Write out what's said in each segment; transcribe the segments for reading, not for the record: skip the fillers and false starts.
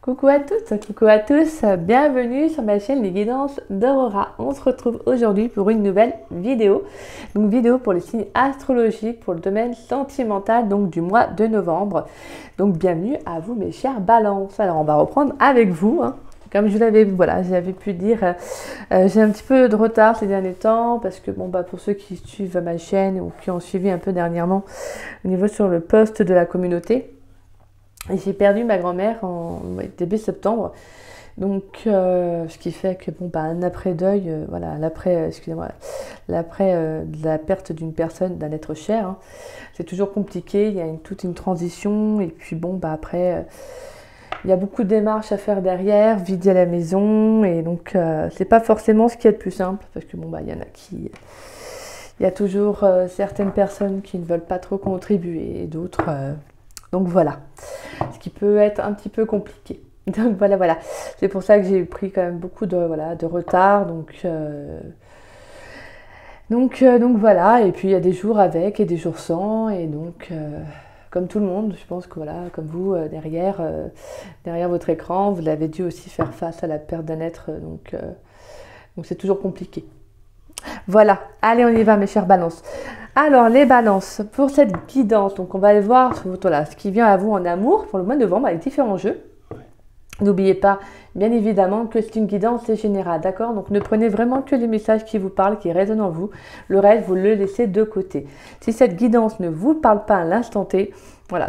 Coucou à toutes, coucou à tous, bienvenue sur ma chaîne Les Guidances d'Aurora. On se retrouve aujourd'hui pour une nouvelle vidéo. Donc vidéo pour les signes astrologiques pour le domaine sentimental donc du mois de novembre. Donc bienvenue à vous mes chers balances. Alors on va reprendre avec vous. Comme je l'avais j'avais pu dire, j'ai un petit peu de retard ces derniers temps parce que pour ceux qui suivent ma chaîne ou qui ont suivi un peu dernièrement au niveau sur le post de la communauté, j'ai perdu ma grand-mère en début septembre, donc ce qui fait que un après-deuil, l'après de la perte d'une personne, d'un être cher, c'est toujours compliqué. Il y a toute une transition et puis après il y a beaucoup de démarches à faire derrière, vider la maison et donc c'est pas forcément ce qui est le plus simple parce que il y en a qui, il y a toujours certaines personnes qui ne veulent pas trop contribuer et d'autres. Donc voilà, ce qui peut être un petit peu compliqué. Donc voilà. C'est pour ça que j'ai pris quand même beaucoup de retard. Donc voilà, et puis il y a des jours avec et des jours sans. Et donc, comme tout le monde, je pense que comme vous, derrière votre écran, vous avez dû aussi faire face à la perte d'un être. Donc c'est toujours compliqué. Voilà, allez on y va mes chers balances. Alors les balances, pour cette guidance, donc on va aller voir ce qui vient à vous en amour pour le mois de novembre avec différents jeux. N'oubliez pas, bien évidemment, que c'est une guidance générale, d'accord? Donc ne prenez vraiment que les messages qui vous parlent, qui résonnent en vous. Le reste, vous le laissez de côté. Si cette guidance ne vous parle pas à l'instant T,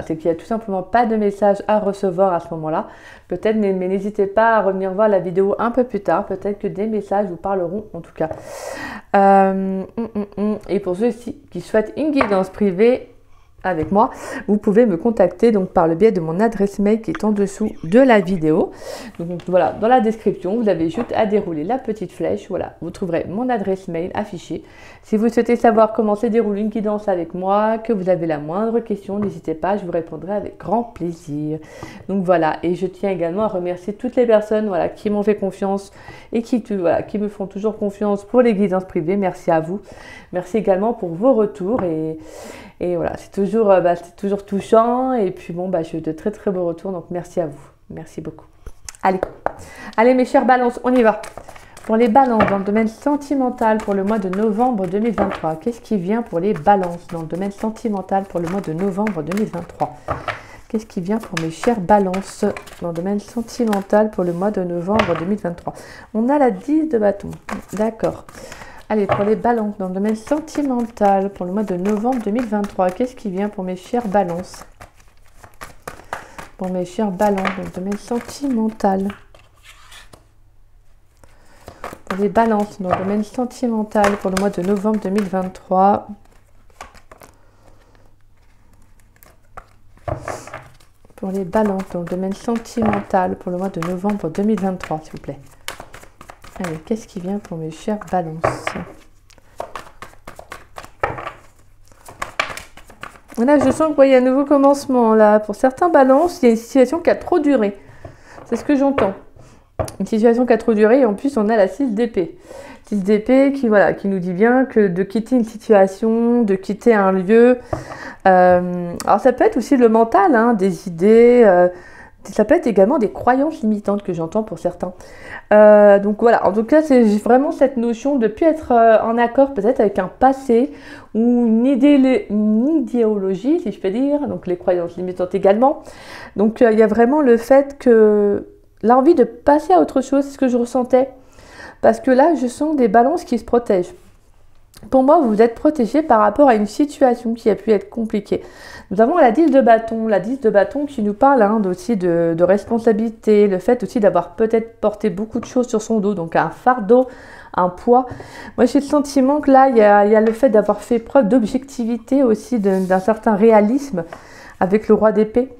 c'est qu'il n'y a tout simplement pas de message à recevoir à ce moment-là. Peut-être, mais n'hésitez pas à revenir voir la vidéo un peu plus tard. Peut-être que des messages vous parleront en tout cas. Et pour ceux qui souhaitent une guidance privée avec moi, vous pouvez me contacter donc par le biais de mon adresse mail qui est en dessous de la vidéo. Donc voilà, dans la description, vous avez juste à dérouler la petite flèche. Voilà, vous trouverez mon adresse mail affichée. Si vous souhaitez savoir comment se déroule une guidance avec moi, que vous avez la moindre question, n'hésitez pas, je vous répondrai avec grand plaisir. Donc voilà, et je tiens également à remercier toutes les personnes qui m'ont fait confiance et qui me font toujours confiance pour les guidances privées. Merci à vous. Merci également pour vos retours et voilà, c'est toujours touchant et puis j'ai eu de très très beaux retours, donc merci à vous, merci beaucoup. Allez mes chers balances, on y va. Pour les balances dans le domaine sentimental pour le mois de novembre 2023, qu'est-ce qui vient pour les balances dans le domaine sentimental pour le mois de novembre 2023? Qu'est-ce qui vient pour mes chères balances dans le domaine sentimental pour le mois de novembre 2023? On a la 10 de bâton, d'accord. Allez, pour les balances dans le domaine sentimental pour le mois de novembre 2023, qu'est-ce qui vient pour mes chères balances? Pour mes chères balances dans le domaine sentimental. Pour les balances dans le domaine sentimental pour le mois de novembre 2023. Pour les balances dans le domaine sentimental pour le mois de novembre 2023, s'il vous plaît. Allez, qu'est-ce qui vient pour mes chères balances? Là, je sens qu'il y a un nouveau commencement. Là, pour certains balances, il y a une situation qui a trop duré. C'est ce que j'entends. Une situation qui a trop duré et en plus, on a la 6 d'épée. 6 d'épée qui nous dit bien que de quitter une situation, de quitter un lieu. Alors, ça peut être aussi le mental, des idées. Ça peut être également des croyances limitantes que j'entends pour certains. Donc voilà, en tout cas, c'est vraiment cette notion de ne plus être en accord peut-être avec un passé ou une idéologie, si je peux dire, donc les croyances limitantes également. Donc il y a vraiment le fait que l'envie de passer à autre chose, c'est ce que je ressentais. Parce que là, je sens des balances qui se protègent. Pour moi, vous êtes protégé par rapport à une situation qui a pu être compliquée. Nous avons la 10 de bâton qui nous parle aussi de responsabilité, le fait aussi d'avoir peut-être porté beaucoup de choses sur son dos, donc un fardeau, un poids. Moi, j'ai le sentiment que là, il y a le fait d'avoir fait preuve d'objectivité aussi, d'un certain réalisme avec le roi d'épée.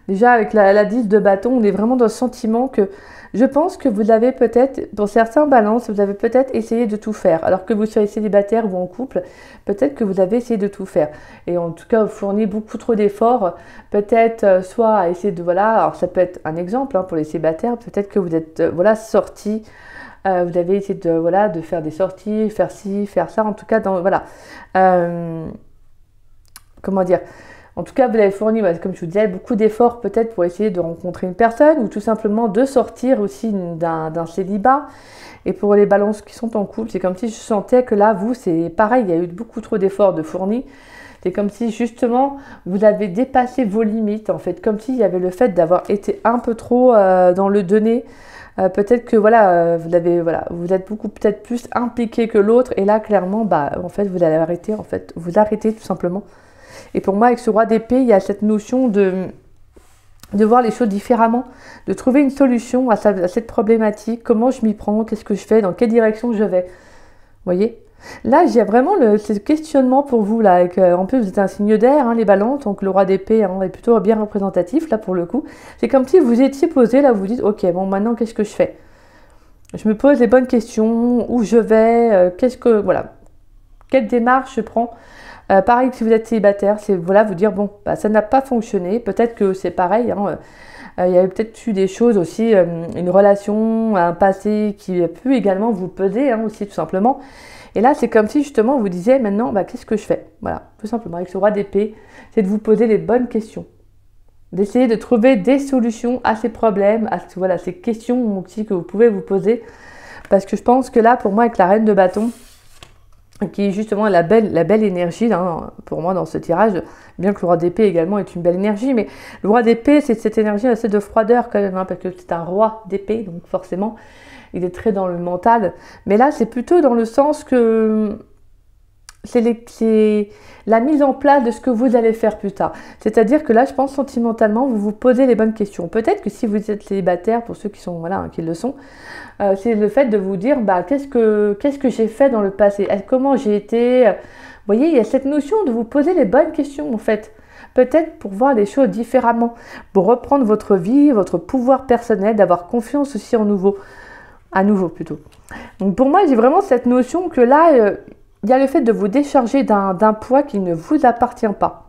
Déjà, avec la 10 de bâton, on est vraiment dans le sentiment que je pense que vous avez peut-être, pour certains balances, vous avez peut-être essayé de tout faire. Alors que vous soyez célibataire ou en couple, peut-être que vous avez essayé de tout faire. Et en tout cas, vous fournissez beaucoup trop d'efforts. Peut-être soit à essayer de, alors ça peut être un exemple pour les célibataires, peut-être que vous êtes, sortis, vous avez essayé de faire des sorties, faire ci, faire ça. En tout cas, comment dire ? En tout cas, vous avez fourni, comme je vous disais, beaucoup d'efforts peut-être pour essayer de rencontrer une personne ou tout simplement de sortir aussi d'un célibat. Et pour les balances qui sont en couple, c'est comme si je sentais que là, vous, c'est pareil, il y a eu beaucoup trop d'efforts de fournis. C'est comme si justement, vous avez dépassé vos limites, en fait, comme s'il y avait le fait d'avoir été un peu trop dans le donner. Peut-être que voilà, vous êtes beaucoup peut-être plus impliqué que l'autre. Et là, clairement, en fait, vous allez arrêter, en fait, vous arrêtez tout simplement. Et pour moi, avec ce roi d'épée, il y a cette notion de voir les choses différemment, de trouver une solution à cette problématique, comment je m'y prends, qu'est-ce que je fais, dans quelle direction je vais. Vous voyez? Là, j'ai vraiment ce questionnement pour vous, là, avec, en plus vous êtes un signe d'air, hein, les balances, donc le roi d'épée est plutôt bien représentatif, là, pour le coup. C'est comme si vous étiez posé, là, vous vous dites, ok, bon, maintenant, qu'est-ce que je fais? Je me pose les bonnes questions, où je vais, voilà, quelle démarche je prends? Pareil que si vous êtes célibataire, c'est voilà, vous dire, bon, ça n'a pas fonctionné, peut-être que c'est pareil, hein, il y avait peut-être eu des choses aussi, une relation, un passé qui a pu également vous peser, hein, aussi, tout simplement. Et là, c'est comme si justement vous disiez maintenant, qu'est-ce que je fais? Voilà, tout simplement, avec ce roi d'épée, c'est de vous poser les bonnes questions. D'essayer de trouver des solutions à ces problèmes, à ces questions aussi que vous pouvez vous poser. Parce que je pense que là, pour moi, avec la reine de bâton, qui est justement la belle énergie, hein, pour moi, dans ce tirage, bien que le roi d'épée également est une belle énergie, mais le roi d'épée, c'est cette énergie assez de froideur quand même, hein, parce que c'est un roi d'épée, donc forcément, il est très dans le mental. Mais là, c'est plutôt dans le sens que c'est la mise en place de ce que vous allez faire plus tard. C'est-à-dire que là, je pense sentimentalement, vous vous posez les bonnes questions. Peut-être que si vous êtes célibataire, pour ceux qui sont qui le sont, c'est le fait de vous dire qu'est-ce que j'ai fait dans le passé, comment j'ai été. Vous voyez, il y a cette notion de vous poser les bonnes questions en fait. Peut-être pour voir les choses différemment, pour reprendre votre vie, votre pouvoir personnel, d'avoir confiance aussi à nouveau plutôt. Donc pour moi, j'ai vraiment cette notion que là, il y a le fait de vous décharger d'un poids qui ne vous appartient pas.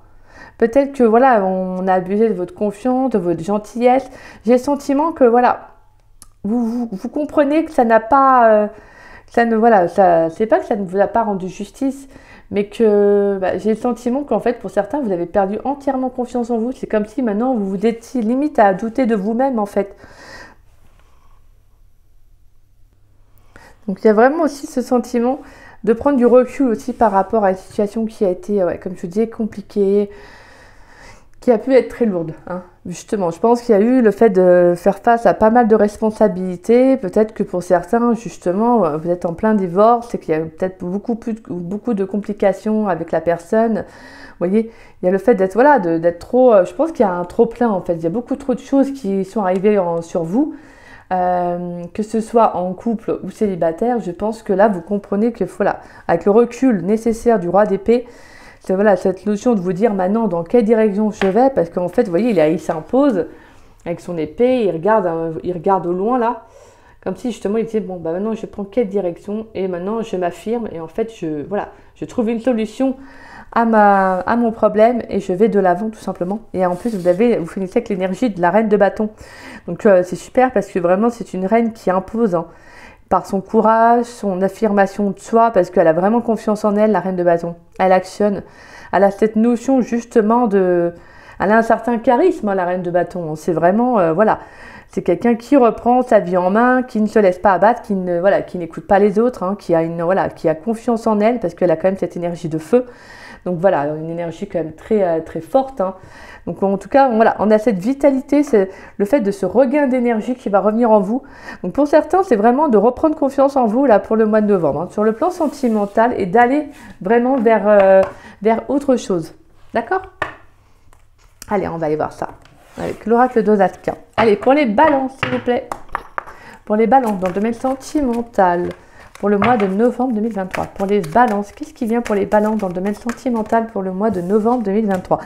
Peut-être que voilà, on a abusé de votre confiance, de votre gentillesse. J'ai le sentiment que voilà, vous comprenez que ça n'a pas, c'est pas que ça ne vous a pas rendu justice, mais que j'ai le sentiment qu'en fait, pour certains, vous avez perdu entièrement confiance en vous. C'est comme si maintenant vous vous étiez limite à douter de vous-même en fait. Donc il y a vraiment aussi ce sentiment de prendre du recul aussi par rapport à une situation qui a été, comme je vous disais, compliquée, qui a pu être très lourde. Hein. Justement, je pense qu'il y a eu le fait de faire face à pas mal de responsabilités. Peut-être que pour certains, justement, vous êtes en plein divorce et qu'il y a peut-être beaucoup de complications avec la personne. Vous voyez, il y a le fait d'être trop... je pense qu'il y a un trop plein en fait. Il y a beaucoup trop de choses qui sont arrivées sur vous. Que ce soit en couple ou célibataire, je pense que là vous comprenez que voilà, avec le recul nécessaire du roi d'épée, c'est voilà, cette notion de vous dire maintenant dans quelle direction je vais, parce qu'en fait vous voyez il s'impose avec son épée, il regarde au loin là, comme si justement il disait bon maintenant je prends quelle direction et maintenant je m'affirme et en fait je trouve une solution à mon problème et je vais de l'avant tout simplement. Et en plus vous finissez avec l'énergie de la reine de bâton. Donc c'est super parce que vraiment c'est une reine qui impose par son courage, son affirmation de soi, parce qu'elle a vraiment confiance en elle, la reine de bâton. Elle actionne, elle a cette notion justement elle a un certain charisme, la reine de bâton. C'est vraiment, c'est quelqu'un qui reprend sa vie en main, qui ne se laisse pas abattre, qui n'écoute pas les autres, hein, qui a confiance en elle, parce qu'elle a quand même cette énergie de feu. Donc voilà, une énergie quand même très, très forte. Hein. Donc en tout cas, on a cette vitalité, c'est le fait de ce regain d'énergie qui va revenir en vous. Donc pour certains, c'est vraiment de reprendre confiance en vous là pour le mois de novembre, hein, sur le plan sentimental et d'aller vraiment vers autre chose. D'accord? Allez, on va aller voir ça avec l'oracle d'Osaka. Allez, pour les balances, s'il vous plaît. Pour les balances dans le domaine sentimental. Pour le mois de novembre 2023. Pour les balances, qu'est-ce qui vient pour les balances dans le domaine sentimental pour le mois de novembre 2023?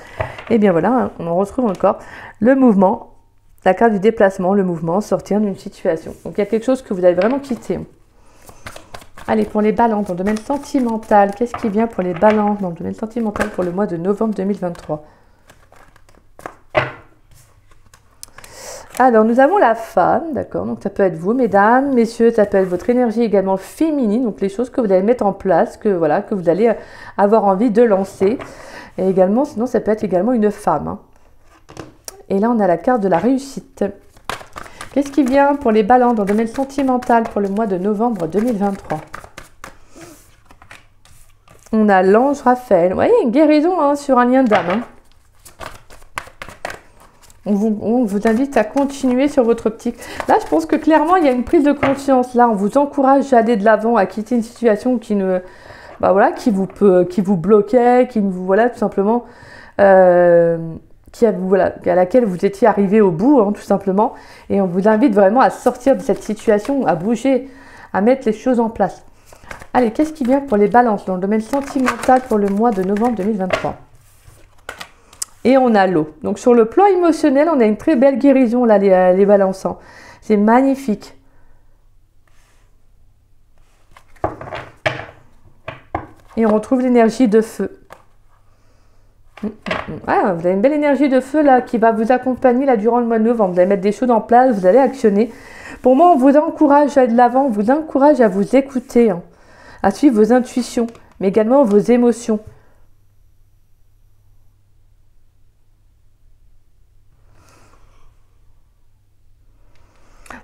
Eh bien voilà, on en retrouve encore le mouvement, la carte du déplacement, le mouvement, sortir d'une situation. Donc il y a quelque chose que vous avez vraiment quitté. Allez, pour les balances dans le domaine sentimental, qu'est-ce qui vient pour les balances dans le domaine sentimental pour le mois de novembre 2023? Alors, nous avons la femme, d'accord, donc ça peut être vous, mesdames, messieurs, ça peut être votre énergie également féminine, donc les choses que vous allez mettre en place, que vous allez avoir envie de lancer. Et également, sinon, ça peut être également une femme. Hein. Et là, on a la carte de la réussite. Qu'est-ce qui vient pour les balances dans le domaine sentimental pour le mois de novembre 2023? On a l'ange Raphaël. Vous voyez, une guérison hein, sur un lien d'âme. Hein. On vous invite à continuer sur votre optique. Là, je pense que clairement, il y a une prise de conscience. Là, on vous encourage à aller de l'avant, à quitter une situation qui ne, bah voilà, qui vous bloquait, qui vous, voilà, tout simplement, voilà, à laquelle vous étiez arrivé au bout, hein, tout simplement. Et on vous invite vraiment à sortir de cette situation, à bouger, à mettre les choses en place. Allez, qu'est-ce qui vient pour les balances dans le domaine sentimental pour le mois de novembre 2023? Et on a l'eau. Donc sur le plan émotionnel, on a une très belle guérison là, les balançants. C'est magnifique. Et on retrouve l'énergie de feu. Ah, vous avez une belle énergie de feu là qui va vous accompagner là durant le mois de novembre. Vous allez mettre des choses en place, vous allez actionner. Pour moi, on vous encourage à aller de l'avant, on vous encourage à vous écouter, hein, à suivre vos intuitions, mais également vos émotions.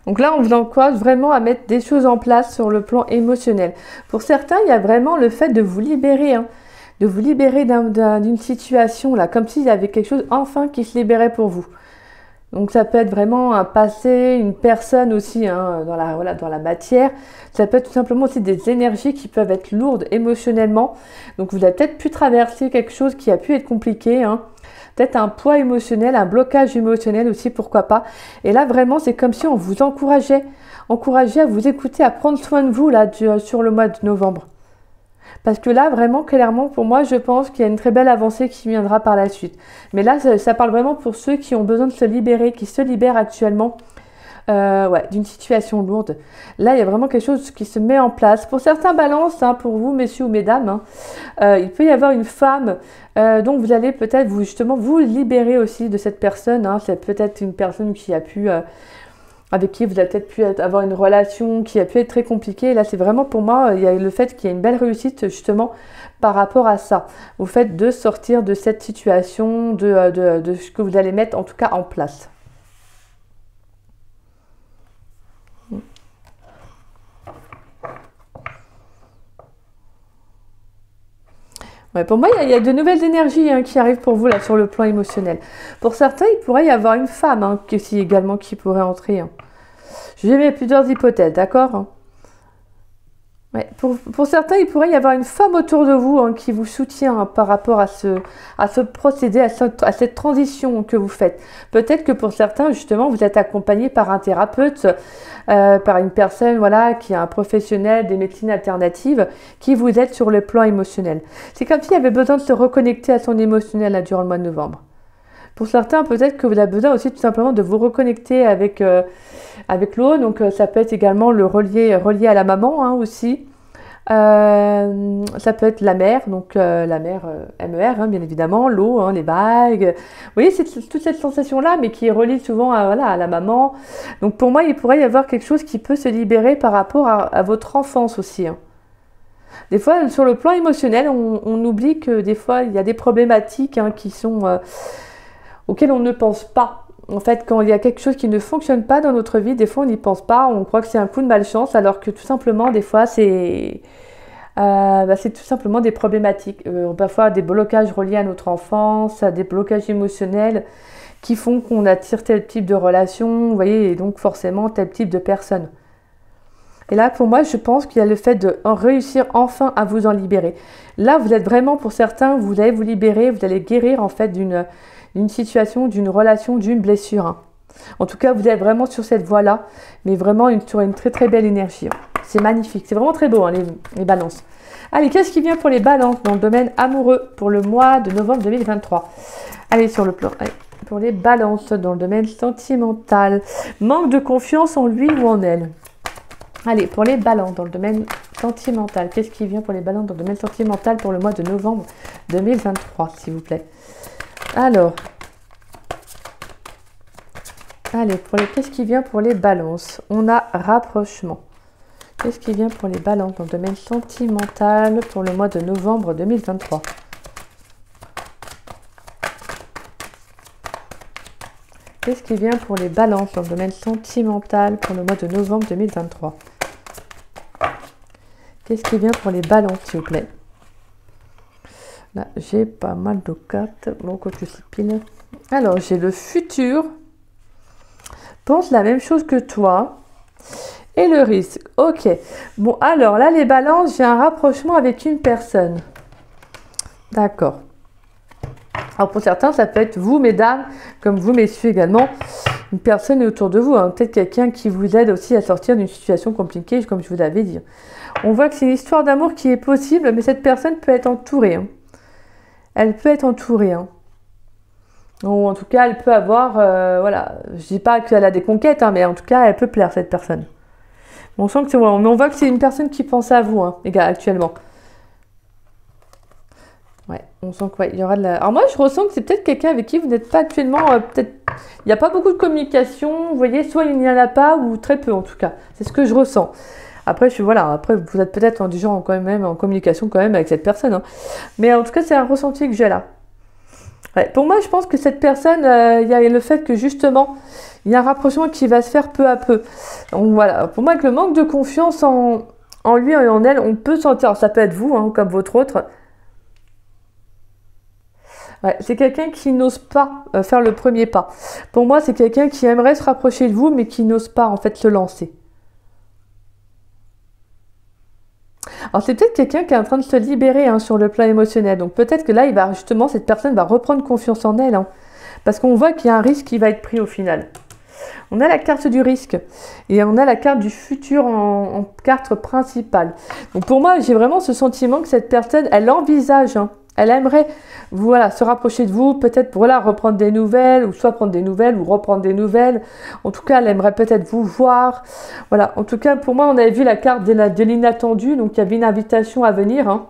Donc là, on vous encourage vraiment à mettre des choses en place sur le plan émotionnel. Pour certains, il y a vraiment le fait de vous libérer, hein, de vous libérer d'une situation, là, comme s'il y avait quelque chose enfin qui se libérait pour vous. Donc ça peut être vraiment un passé, une personne aussi hein, dans la matière. Ça peut être tout simplement aussi des énergies qui peuvent être lourdes émotionnellement. Donc vous avez peut-être pu traverser quelque chose qui a pu être compliqué, hein. Peut-être un poids émotionnel, un blocage émotionnel aussi, pourquoi pas. Et là, vraiment, c'est comme si on vous encourageait à vous écouter, à prendre soin de vous là, sur le mois de novembre. Parce que là, vraiment, clairement, pour moi, je pense qu'il y a une très belle avancée qui viendra par la suite. Mais là, ça parle vraiment pour ceux qui ont besoin de se libérer, qui se libèrent actuellement d'une situation lourde. Là, il y a vraiment quelque chose qui se met en place. Pour certains balances, hein, pour vous, messieurs ou mesdames, hein, il peut y avoir une femme dont vous allez peut-être justement vous libérer aussi de cette personne. Hein. C'est peut-être une personne qui a pu... avec qui vous avez peut-être pu avoir une relation qui a pu être très compliquée. Là, c'est vraiment pour moi, il y a le fait qu'il y ait une belle réussite justement par rapport à ça. Au fait de sortir de cette situation, de ce que vous allez mettre en tout cas en place. Ouais, pour moi, il y a de nouvelles énergies hein, qui arrivent pour vous là sur le plan émotionnel. Pour certains, il pourrait y avoir une femme hein, également qui pourrait entrer. Hein. Je vais mettre plusieurs hypothèses, d'accord? Ouais, pour certains, il pourrait y avoir une femme autour de vous hein, qui vous soutient hein, par rapport à ce procédé, à cette transition que vous faites. Peut-être que pour certains, justement, vous êtes accompagné par un thérapeute, par une personne voilà, qui est un professionnel des médecines alternatives, qui vous aide sur le plan émotionnel. C'est comme s'il avait besoin de se reconnecter à son émotionnel là, durant le mois de novembre. Pour certains, peut-être que vous avez besoin aussi tout simplement de vous reconnecter avec l'eau. Donc, ça peut être également le relié à la maman hein, aussi. Ça peut être la mer, donc la mer MER, hein, bien évidemment, l'eau, hein, les vagues. Vous voyez, c'est toute cette sensation-là, mais qui est reliée souvent à la maman. Donc, pour moi, il pourrait y avoir quelque chose qui peut se libérer par rapport à votre enfance aussi. Hein. Des fois, sur le plan émotionnel, on oublie que des fois, il y a des problématiques hein, qui sont... auxquelles on ne pense pas. En fait, quand il y a quelque chose qui ne fonctionne pas dans notre vie, des fois on n'y pense pas, on croit que c'est un coup de malchance, alors que tout simplement, des fois, c'est tout simplement des problématiques. Parfois des blocages reliés à notre enfance, à des blocages émotionnels qui font qu'on attire tel type de relation, vous voyez, et donc forcément tel type de personne. Et là, pour moi, je pense qu'il y a le fait de réussir enfin à vous en libérer. Là, vous êtes vraiment, pour certains, vous allez vous libérer, vous allez guérir en fait d'une situation, d'une relation, d'une blessure. Hein. En tout cas, vous êtes vraiment sur cette voie-là, mais vraiment sur une très très belle énergie. Hein. C'est magnifique, c'est vraiment très beau, hein, les balances. Allez, qu'est-ce qui vient pour les balances dans le domaine amoureux pour le mois de novembre 2023? Allez, sur le plan, allez, pour les balances dans le domaine sentimental. Manque de confiance en lui ou en elle. Allez, pour les balances dans le domaine sentimental. Qu'est-ce qui vient pour les balances dans le domaine sentimental pour le mois de novembre 2023, s'il vous plaît? Alors, allez, qu'est-ce qui vient pour les balances? On a rapprochement. Qu'est-ce qui vient pour les balances dans le domaine sentimental pour le mois de novembre 2023? Qu'est-ce qui vient pour les balances dans le domaine sentimental pour le mois de novembre 2023? Qu'est-ce qui vient pour les balances, s'il vous plaît? Là, j'ai pas mal de cartes. Bon, quand je suis pile. Alors, j'ai le futur. Pense la même chose que toi. Et le risque. Ok. Bon, alors là, les balances, j'ai un rapprochement avec une personne. D'accord. Alors, pour certains, ça peut être vous, mesdames, comme vous, messieurs également. Une personne est autour de vous. Hein. Peut-être quelqu'un qui vous aide aussi à sortir d'une situation compliquée, comme je vous l'avais dit. On voit que c'est une histoire d'amour qui est possible, mais cette personne peut être entourée. Hein. Elle peut être entourée. Hein. Ou en tout cas, elle peut avoir... voilà, je dis pas qu'elle a des conquêtes, hein, mais en tout cas, elle peut plaire, cette personne. On sent que c'est... on voit que c'est une personne qui pense à vous, hein, les gars, actuellement. Ouais, on sent que, ouais, il y aura de la... Alors moi, je ressens que c'est peut-être quelqu'un avec qui vous n'êtes pas actuellement... peut-être... Il n'y a pas beaucoup de communication, vous voyez, soit il n'y en a pas, ou très peu, en tout cas. C'est ce que je ressens. Après, après vous êtes peut-être du genre quand même en communication quand même avec cette personne. Hein. Mais en tout cas, c'est un ressenti que j'ai là. Ouais, pour moi, je pense que cette personne, il y a le fait que justement, il y a un rapprochement qui va se faire peu à peu. Donc voilà, pour moi, avec le manque de confiance en lui et en elle, on peut sentir, alors, ça peut être vous, hein, comme votre autre. Ouais, c'est quelqu'un qui n'ose pas faire le premier pas. Pour moi, c'est quelqu'un qui aimerait se rapprocher de vous, mais qui n'ose pas en fait se lancer. Alors c'est peut-être quelqu'un qui est en train de se libérer hein, sur le plan émotionnel. Donc peut-être que là, cette personne va reprendre confiance en elle. Hein, parce qu'on voit qu'il y a un risque qui va être pris au final. On a la carte du risque et on a la carte du futur en carte principale. Donc pour moi, j'ai vraiment ce sentiment que cette personne, elle envisage, hein, elle aimerait voilà, se rapprocher de vous, peut-être pour voilà, reprendre des nouvelles, ou soit prendre des nouvelles, ou reprendre des nouvelles. En tout cas, elle aimerait peut-être vous voir. Voilà, en tout cas, pour moi, on avait vu la carte de l'inattendu, donc il y avait une invitation à venir. Hein.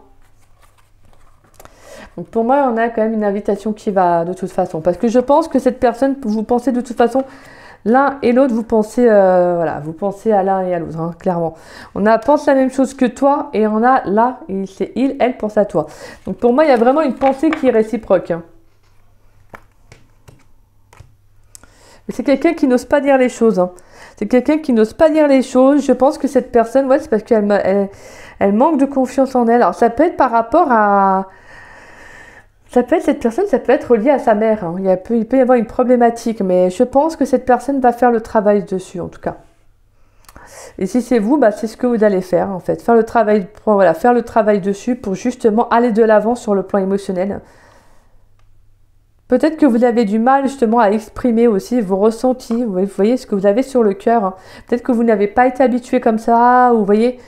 Donc pour moi, on a quand même une invitation qui va de toute façon. Parce que je pense que cette personne, vous pensez de toute façon... L'un et l'autre, vous pensez à l'un et à l'autre, hein, clairement. Pense la même chose que toi et on a là, c'est elle pense à toi. Donc pour moi, il y a vraiment une pensée qui est réciproque. Hein. Mais c'est quelqu'un qui n'ose pas dire les choses. Hein. C'est quelqu'un qui n'ose pas dire les choses. Je pense que cette personne, ouais, c'est parce qu'elle elle manque de confiance en elle. Alors ça peut être par rapport à... cette personne, ça peut être lié à sa mère. Hein. Il peut y avoir une problématique, mais je pense que cette personne va faire le travail dessus, en tout cas. Et si c'est vous, c'est ce que vous allez faire, en fait. Faire le travail dessus pour justement aller de l'avant sur le plan émotionnel. Peut-être que vous avez du mal, justement, à exprimer aussi vos ressentis. Vous voyez ce que vous avez sur le cœur. Hein. Peut-être que vous n'avez pas été habitué comme ça, ou vous voyez...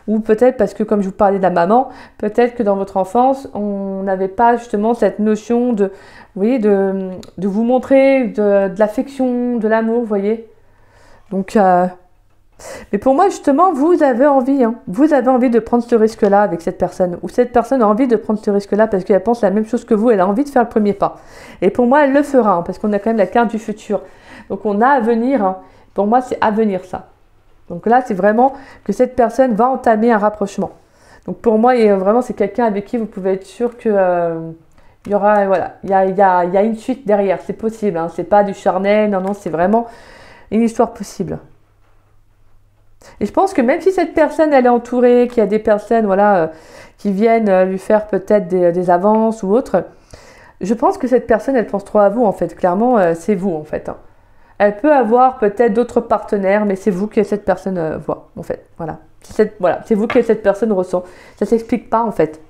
Ou peut-être parce que, comme je vous parlais de la maman, peut-être que dans votre enfance, on n'avait pas justement cette notion de, vous voyez, de vous montrer de l'affection, de l'amour, vous voyez. Donc, mais pour moi, justement, vous avez envie de prendre ce risque-là avec cette personne. Ou cette personne a envie de prendre ce risque-là parce qu'elle pense la même chose que vous, elle a envie de faire le premier pas. Et pour moi, elle le fera, hein, parce qu'on a quand même la carte du futur. Donc, on a à venir, hein. Pour moi, c'est à venir ça. Donc là, c'est vraiment que cette personne va entamer un rapprochement. Donc pour moi, vraiment, c'est quelqu'un avec qui vous pouvez être sûr que il y aura, voilà, il y a une suite derrière. C'est possible, hein, c'est pas du charnel, non, c'est vraiment une histoire possible. Et je pense que même si cette personne, elle est entourée, qu'il y a des personnes, voilà, qui viennent lui faire peut-être des avances ou autre, je pense que cette personne, elle pense trop à vous, en fait. Clairement, c'est vous, en fait. Hein. Elle peut avoir peut-être d'autres partenaires, mais c'est vous que cette personne voit, en fait. Voilà. C'est vous que cette personne ressent. Ça ne s'explique pas, en fait.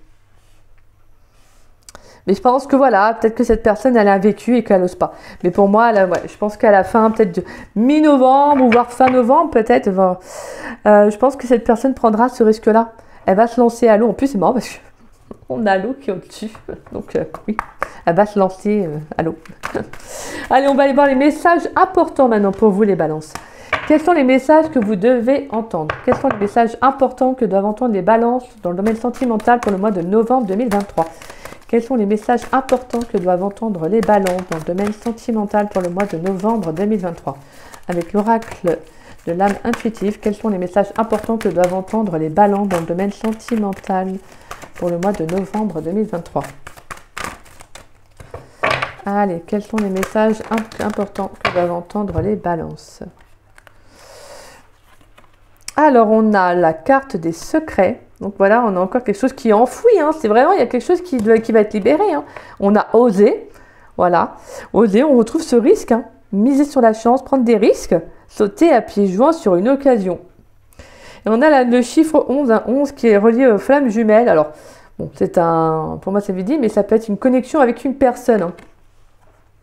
Mais je pense que voilà, peut-être que cette personne, elle a vécu et qu'elle n'ose pas. Mais pour moi, je pense qu'à la fin, peut-être de mi-novembre, ou voire fin novembre, peut-être, je pense que cette personne prendra ce risque-là. Elle va se lancer à l'eau. En plus, c'est marrant parce que on a l'eau qui est au-dessus. Donc, oui, elle va se lancer à l'eau. Allez, on va aller voir les messages importants maintenant pour vous, les balances. Quels sont les messages que vous devez entendre? Quels sont les messages importants que doivent entendre les balances dans le domaine sentimental pour le mois de novembre 2023? Quels sont les messages importants que doivent entendre les balances dans le domaine sentimental pour le mois de novembre 2023? Avec l'oracle de l'âme intuitive, quels sont les messages importants que doivent entendre les balances dans le domaine sentimental pour le mois de novembre 2023? Allez, quels sont les messages importants que doivent entendre les balances? Alors, on a la carte des secrets. Donc voilà, on a encore quelque chose qui est enfoui. Hein. C'est vraiment, il y a quelque chose qui va être libéré. Hein. On a osé. Voilà. Oser, on retrouve ce risque. Hein. Miser sur la chance, prendre des risques. Sauter à pieds joints sur une occasion. Et on a le chiffre 11. Hein, 11 qui est relié aux flammes jumelles. Alors, bon, c'est pour moi, c'est vite dit, mais ça peut être une connexion avec une personne. Hein.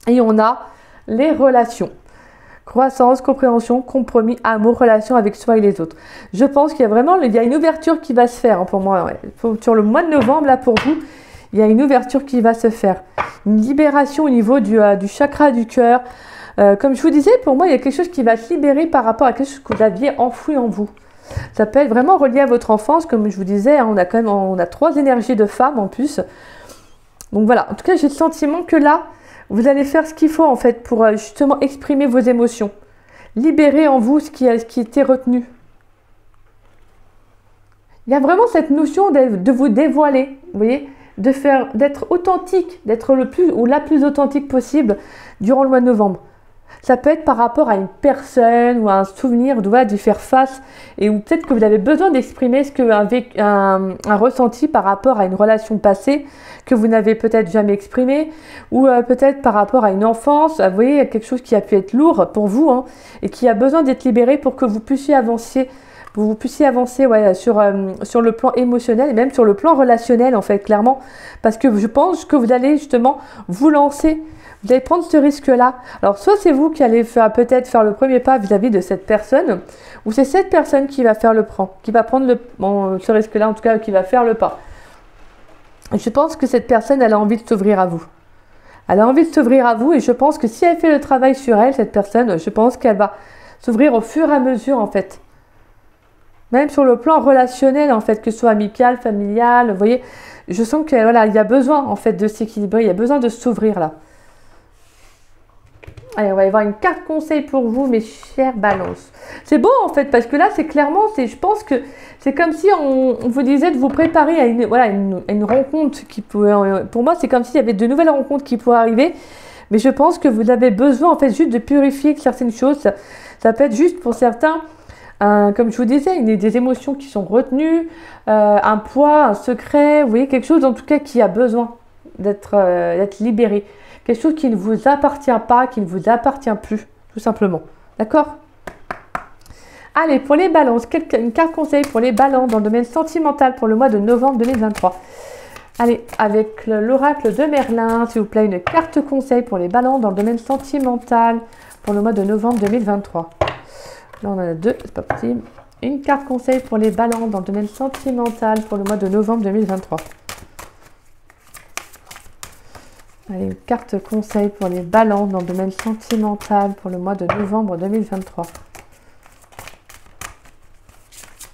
Et on a les relations. Croissance, compréhension, compromis, amour, relation avec soi et les autres. Je pense qu'il y a vraiment une ouverture qui va se faire hein, pour moi. Ouais. Sur le mois de novembre, là pour vous, il y a une ouverture qui va se faire. Une libération au niveau du chakra du cœur. Comme je vous disais, pour moi, il y a quelque chose qui va se libérer par rapport à quelque chose que vous aviez enfoui en vous. Ça peut être vraiment relié à votre enfance, comme je vous disais. Hein, on a 3 énergies de femmes en plus. Donc voilà, en tout cas, j'ai le sentiment que là, vous allez faire ce qu'il faut en fait pour justement exprimer vos émotions. Libérer en vous ce qui était retenu. Il y a vraiment cette notion de vous dévoiler, vous voyez, d'être authentique, d'être le plus ou la plus authentique possible durant le mois de novembre. Ça peut être par rapport à une personne ou à un souvenir, d'y faire face, et ou peut-être que vous avez besoin d'exprimer un ressenti par rapport à une relation passée que vous n'avez peut-être jamais exprimé, ou peut-être par rapport à une enfance, vous voyez, quelque chose qui a pu être lourd pour vous, hein, et qui a besoin d'être libéré pour que vous puissiez avancer. Ouais, sur le plan émotionnel et même sur le plan relationnel, en fait, clairement. Parce que je pense que vous allez justement vous lancer. Vous allez prendre ce risque-là. Alors, soit c'est vous qui allez peut-être faire le premier pas vis-à-vis de cette personne, ou c'est cette personne qui va qui va prendre ce risque-là, en tout cas, qui va faire le pas. Je pense que cette personne, elle a envie de s'ouvrir à vous. Elle a envie de s'ouvrir à vous et je pense que si elle fait le travail sur elle, cette personne, je pense qu'elle va s'ouvrir au fur et à mesure, en fait. Même sur le plan relationnel, en fait, que ce soit amical, familial, vous voyez, je sens qu'il voilà, y a besoin, en fait, de s'équilibrer, il y a besoin de s'ouvrir, là. Allez, on va y avoir une carte conseil pour vous, mes chères balances. C'est beau, en fait, parce que là, c'est clairement, je pense que c'est comme si on vous disait de vous préparer à une rencontre qui pourrait, pour moi, c'est comme s'il y avait de nouvelles rencontres qui pourraient arriver, mais je pense que vous avez besoin, en fait, juste de purifier certaines choses. Ça peut être juste pour certains, comme je vous disais, des émotions qui sont retenues, un poids, un secret, vous voyez, quelque chose en tout cas qui a besoin d'être libéré. Quelque chose qui ne vous appartient pas, qui ne vous appartient plus, tout simplement. D'accord? Allez, pour les balances, une carte conseil pour les balances dans le domaine sentimental pour le mois de novembre 2023. Allez, avec l'oracle de Merlin, s'il vous plaît, une carte conseil pour les balances dans le domaine sentimental pour le mois de novembre 2023. Là, on en a 2, c'est pas possible. Une carte conseil pour les balances dans le domaine sentimental pour le mois de novembre 2023. Allez, une carte conseil pour les balances dans le domaine sentimental pour le mois de novembre 2023.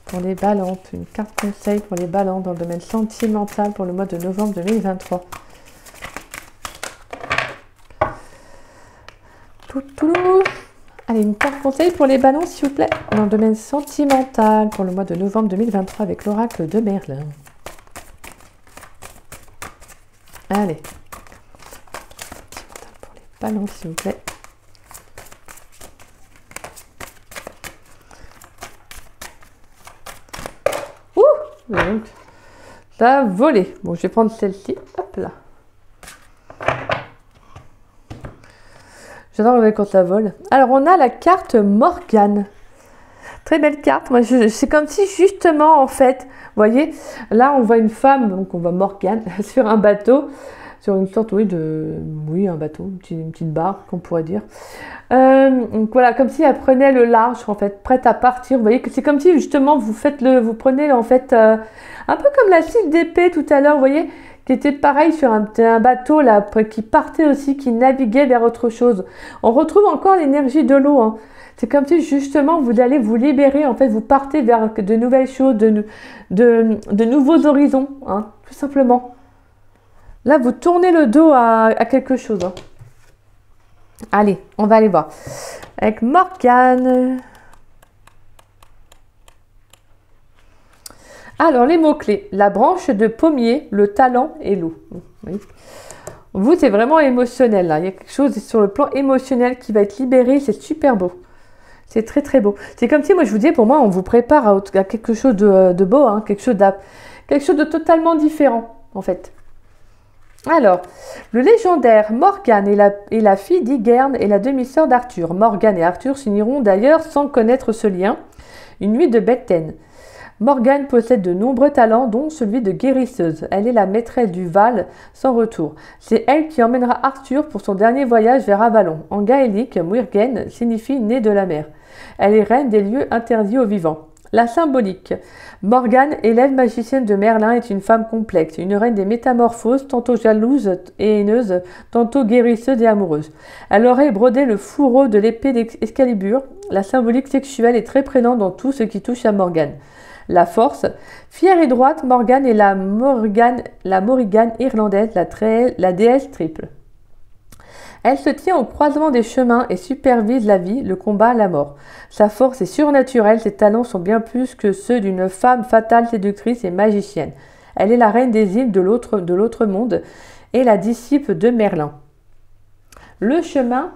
Pour les balances, une carte conseil pour les balances dans le domaine sentimental pour le mois de novembre 2023. Allez, une carte conseil pour les balances, s'il vous plaît, dans le domaine sentimental pour le mois de novembre 2023 avec l'oracle de Merlin. Allez. Pour les balances, s'il vous plaît. Ouh, donc, ça a volé. Bon, je vais prendre celle-ci. Hop là. J'adore quand ça vole. Alors, on a la carte Morgane. Très belle carte. Moi, c'est comme si, justement, en fait, vous voyez, là, on voit une femme, donc on voit Morgane, sur un bateau, sur une sorte, un bateau, une petite barque, qu'on pourrait dire. Donc voilà, comme si elle prenait le large, en fait, prête à partir. Vous voyez que c'est comme si, justement, vous prenez, en fait, un peu comme la 6 d'épée tout à l'heure, vous voyez, qui était pareil sur un bateau là, qui partait aussi, qui naviguait vers autre chose. On retrouve encore l'énergie de l'eau. Hein. C'est comme si justement vous allez vous libérer, en fait, vous partez vers de nouvelles choses, de nouveaux horizons, hein, tout simplement. Là, vous tournez le dos à quelque chose. Hein. Allez, on va aller voir. Avec Morgane. Alors, les mots-clés. La branche de pommier, le talent et l'eau. Oui. Vous, c'est vraiment émotionnel, là. Il y a quelque chose sur le plan émotionnel qui va être libéré. C'est super beau. C'est très, très beau. C'est comme si, moi, je vous disais, pour moi, on vous prépare à quelque chose de beau, hein, quelque chose de totalement différent, en fait. Alors, le légendaire Morgane est la fille d'Ygerne et la demi-sœur d'Arthur. Morgane et Arthur s'uniront d'ailleurs sans connaître ce lien, une nuit de Béthène. Morgane possède de nombreux talents, dont celui de guérisseuse. Elle est la maîtresse du Val sans retour. C'est elle qui emmènera Arthur pour son dernier voyage vers Avalon. En gaélique, Muirgane signifie née de la mer. Elle est reine des lieux interdits aux vivants. La symbolique. Morgane, élève magicienne de Merlin, est une femme complexe, une reine des métamorphoses, tantôt jalouse et haineuse, tantôt guérisseuse et amoureuse. Elle aurait brodé le fourreau de l'épée d'Excalibur. La symbolique sexuelle est très présente dans tout ce qui touche à Morgane. La force. Fière et droite, Morgane est la Morrigan irlandaise, la déesse triple. Elle se tient au croisement des chemins et supervise la vie, le combat, la mort. Sa force est surnaturelle, ses talents sont bien plus que ceux d'une femme fatale, séductrice et magicienne. Elle est la reine des îles de l'autre monde et la disciple de Merlin. Le chemin,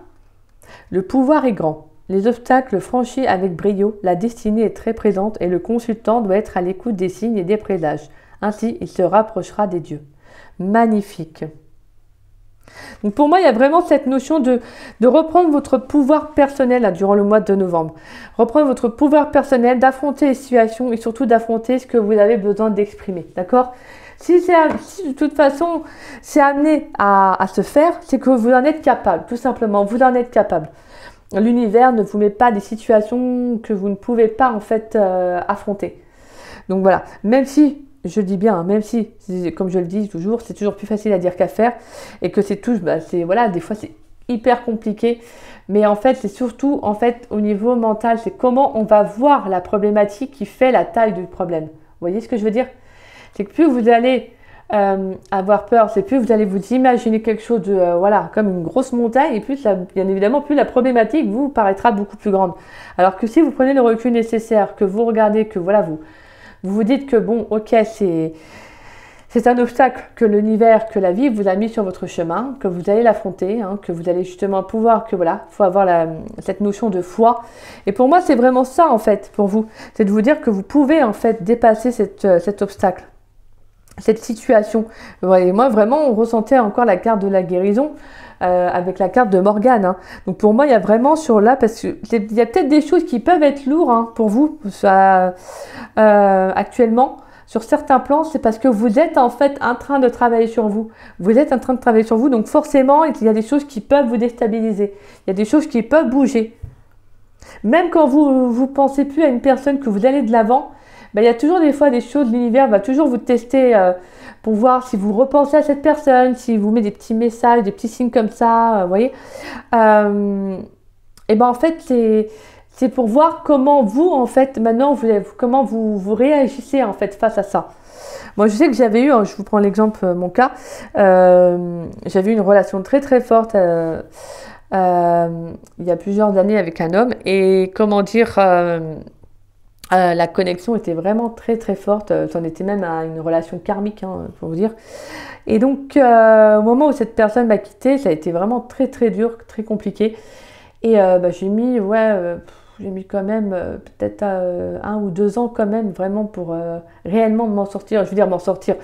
le pouvoir est grand. Les obstacles franchis avec brio, la destinée est très présente et le consultant doit être à l'écoute des signes et des présages. Ainsi, il se rapprochera des dieux. Magnifique. Donc pour moi, il y a vraiment cette notion de reprendre votre pouvoir personnel là, durant le mois de novembre. Reprendre votre pouvoir personnel, d'affronter les situations et surtout d'affronter ce que vous avez besoin d'exprimer. D'accord ? Si de toute façon, c'est amené à se faire, c'est que vous en êtes capable, tout simplement. Vous en êtes capable. L'univers ne vous met pas des situations que vous ne pouvez pas en fait affronter. Donc voilà, même si, je le dis bien, même si, comme je le dis toujours, c'est toujours plus facile à dire qu'à faire et que c'est tout, voilà, des fois c'est hyper compliqué, mais en fait c'est surtout en fait au niveau mental, c'est comment on va voir la problématique qui fait la taille du problème. Vous voyez ce que je veux dire? C'est que plus vous allez avoir peur, c'est plus vous allez vous imaginer quelque chose de voilà, comme une grosse montagne, et plus bien évidemment plus la problématique vous paraîtra beaucoup plus grande. Alors que si vous prenez le recul nécessaire, que vous regardez, que voilà, vous dites que bon, ok, c'est un obstacle que l'univers, que la vie vous a mis sur votre chemin, que vous allez l'affronter, hein, que vous allez justement pouvoir, que voilà, faut avoir cette notion de foi. Et pour moi, c'est vraiment ça en fait pour vous, c'est de vous dire que vous pouvez en fait dépasser cet obstacle, cette situation. Et moi, vraiment, on ressentait encore la carte de la guérison avec la carte de Morgane. Hein. Donc pour moi, il y a vraiment sur là, parce qu'il y a peut-être des choses qui peuvent être lourdes hein, pour vous actuellement. Sur certains plans, c'est parce que vous êtes en fait en train de travailler sur vous. Vous êtes en train de travailler sur vous, donc forcément, il y a des choses qui peuvent vous déstabiliser. Il y a des choses qui peuvent bouger. Même quand vous pensez plus à une personne, que vous allez de l'avant, il y a toujours des fois des choses, l'univers va toujours vous tester pour voir si vous repensez à cette personne, si vous met des petits messages, des petits signes comme ça, vous voyez. Et en fait, c'est pour voir comment vous, en fait, maintenant, comment vous réagissez, en fait, face à ça. Moi, je sais que j'avais eu, je vous prends l'exemple, mon cas, j'avais eu une relation très, très forte il y a plusieurs années avec un homme. Et comment dire, la connexion était vraiment très, très forte. On était même à une relation karmique, hein, pour vous dire. Et donc, au moment où cette personne m'a quitté, ça a été vraiment très, très dur, très compliqué. Et j'ai mis quand même peut-être 1 ou 2 ans quand même vraiment pour réellement m'en sortir. Je veux dire m'en sortir.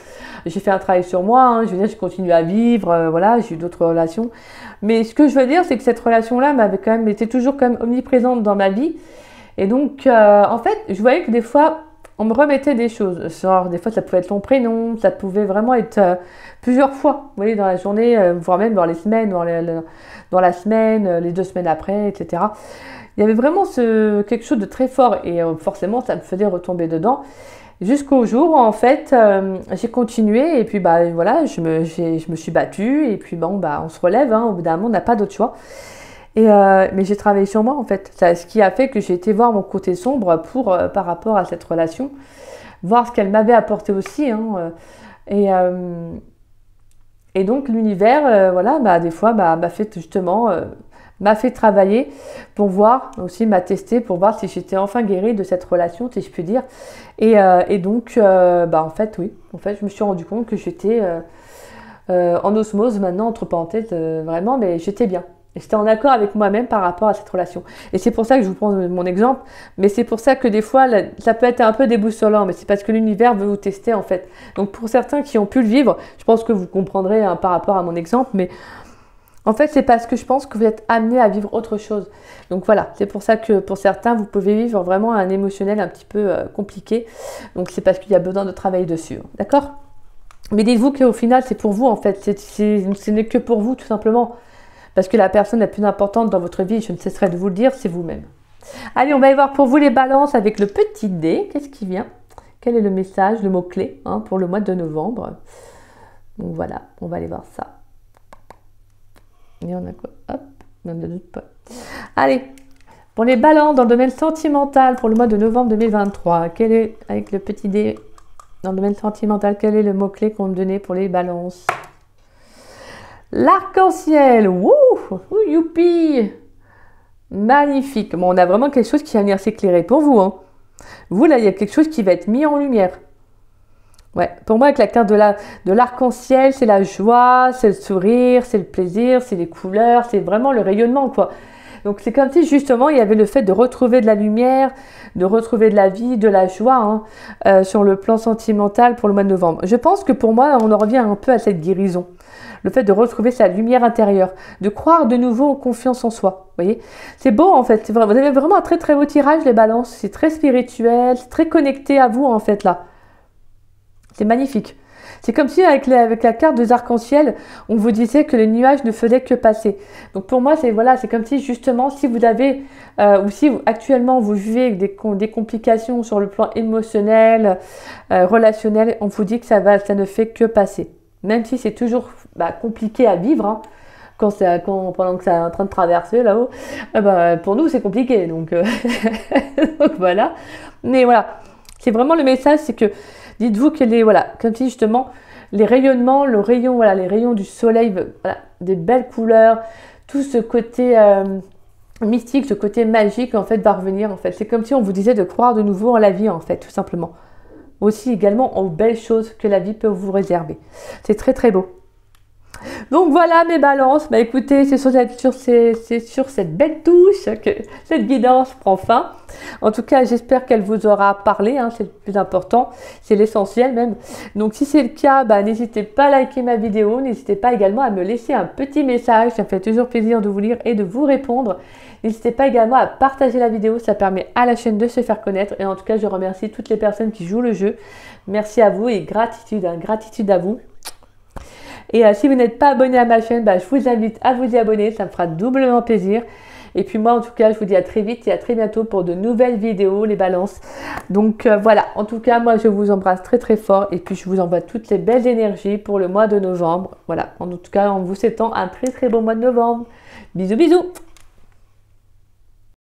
J'ai fait un travail sur moi, hein, je veux dire j'ai continué à vivre, voilà, j'ai eu d'autres relations. Mais ce que je veux dire, c'est que cette relation-là m'avait quand même été toujours quand même omniprésente dans ma vie. Et donc en fait, je voyais que des fois, on me remettait des choses. Genre, des fois, ça pouvait être ton prénom, ça pouvait vraiment être plusieurs fois, vous voyez, dans la journée, voire même dans les semaines, dans la semaine, les 2 semaines après, etc. Il y avait vraiment quelque chose de très fort et forcément, ça me faisait retomber dedans. Jusqu'au jour où, en fait, j'ai continué et puis, voilà, je me suis battue et puis, on se relève, hein, au bout d'un moment, on n'a pas d'autre choix. Mais j'ai travaillé sur moi en fait. C'est ce qui a fait que j'ai été voir mon côté sombre par rapport à cette relation, voir ce qu'elle m'avait apporté aussi. Hein, et donc l'univers, voilà, des fois m'a fait justement m'a fait travailler pour voir aussi, m'a testé pour voir si j'étais enfin guérie de cette relation, si je puis dire. Et donc en fait oui, en fait je me suis rendu compte que j'étais en osmose maintenant, entre parenthèses, vraiment, mais j'étais bien. Et j'étais en accord avec moi-même par rapport à cette relation. Et c'est pour ça que je vous prends mon exemple, mais c'est pour ça que des fois, ça peut être un peu déboussolant, mais c'est parce que l'univers veut vous tester en fait. Donc pour certains qui ont pu le vivre, je pense que vous comprendrez hein, par rapport à mon exemple, mais en fait, c'est parce que je pense que vous êtes amené à vivre autre chose. Donc voilà, c'est pour ça que pour certains, vous pouvez vivre vraiment un émotionnel un petit peu compliqué. Donc c'est parce qu'il y a besoin de travailler dessus. D'accord ? Mais dites-vous qu'au final, c'est pour vous en fait. Ce n'est que pour vous tout simplement. Parce que la personne la plus importante dans votre vie, je ne cesserai de vous le dire, c'est vous-même. Allez, on va y voir pour vous les balances avec le petit dé. Qu'est-ce qui vient? Quel est le message, le mot-clé hein, pour le mois de novembre? Donc voilà, on va aller voir ça. Et on a quoi? Hop, on ne doute pas. Allez, pour les balances dans le domaine sentimental pour le mois de novembre 2023, quel est, avec le petit dé, dans le domaine sentimental, quel est le mot-clé qu'on me donnait pour les balances? L'arc-en-ciel, wouh, youpi, magnifique. Bon, on a vraiment quelque chose qui va venir s'éclairer pour vous. Hein. Vous, là, il y a quelque chose qui va être mis en lumière. Ouais, pour moi, avec la carte de l'arc-en-ciel, c'est la joie, c'est le sourire, c'est le plaisir, c'est les couleurs, c'est vraiment le rayonnement, quoi. Donc, c'est comme si, justement, il y avait le fait de retrouver de la lumière, de retrouver de la vie, de la joie hein, sur le plan sentimental pour le mois de novembre. Je pense que pour moi, on en revient un peu à cette guérison. Le fait de retrouver sa lumière intérieure, de croire de nouveau en confiance en soi. Vous voyez, c'est beau en fait. Vous avez vraiment un très très beau tirage, les balances. C'est très spirituel, c'est très connecté à vous en fait là. C'est magnifique. C'est comme si avec la carte des arcs-en-ciel, on vous disait que les nuages ne faisaient que passer. Donc pour moi, c'est voilà, c'est comme si justement, si vous avez, ou si actuellement vous vivez des complications sur le plan émotionnel, relationnel, on vous dit que ça ne fait que passer. Même si c'est toujours compliqué à vivre, hein, pendant que c'est en train de traverser là-haut, pour nous c'est compliqué. Donc, donc voilà. Mais voilà, c'est vraiment le message, c'est que dites-vous que comme si justement les rayonnements, les rayons du soleil, voilà, des belles couleurs, tout ce côté mystique, ce côté magique en fait va revenir en fait. C'est comme si on vous disait de croire de nouveau en la vie en fait, tout simplement. Aussi également aux belles choses que la vie peut vous réserver. C'est très très beau. Donc voilà mes balances. Écoutez, c'est sur cette belle touche que cette guidance prend fin. En tout cas, j'espère qu'elle vous aura parlé. Hein, c'est le plus important. C'est l'essentiel même. Donc si c'est le cas, n'hésitez pas à liker ma vidéo. N'hésitez pas également à me laisser un petit message. Ça me fait toujours plaisir de vous lire et de vous répondre. N'hésitez pas également à partager la vidéo. Ça permet à la chaîne de se faire connaître. Et en tout cas, je remercie toutes les personnes qui jouent le jeu. Merci à vous et gratitude à vous. Et si vous n'êtes pas abonné à ma chaîne, je vous invite à vous y abonner, ça me fera doublement plaisir. Et puis moi, en tout cas, je vous dis à très vite et à très bientôt pour de nouvelles vidéos, les balances. Donc voilà, en tout cas, moi, je vous embrasse très très fort et puis je vous envoie toutes les belles énergies pour le mois de novembre. Voilà, en tout cas, en vous souhaitant un très très bon mois de novembre. Bisous, bisous!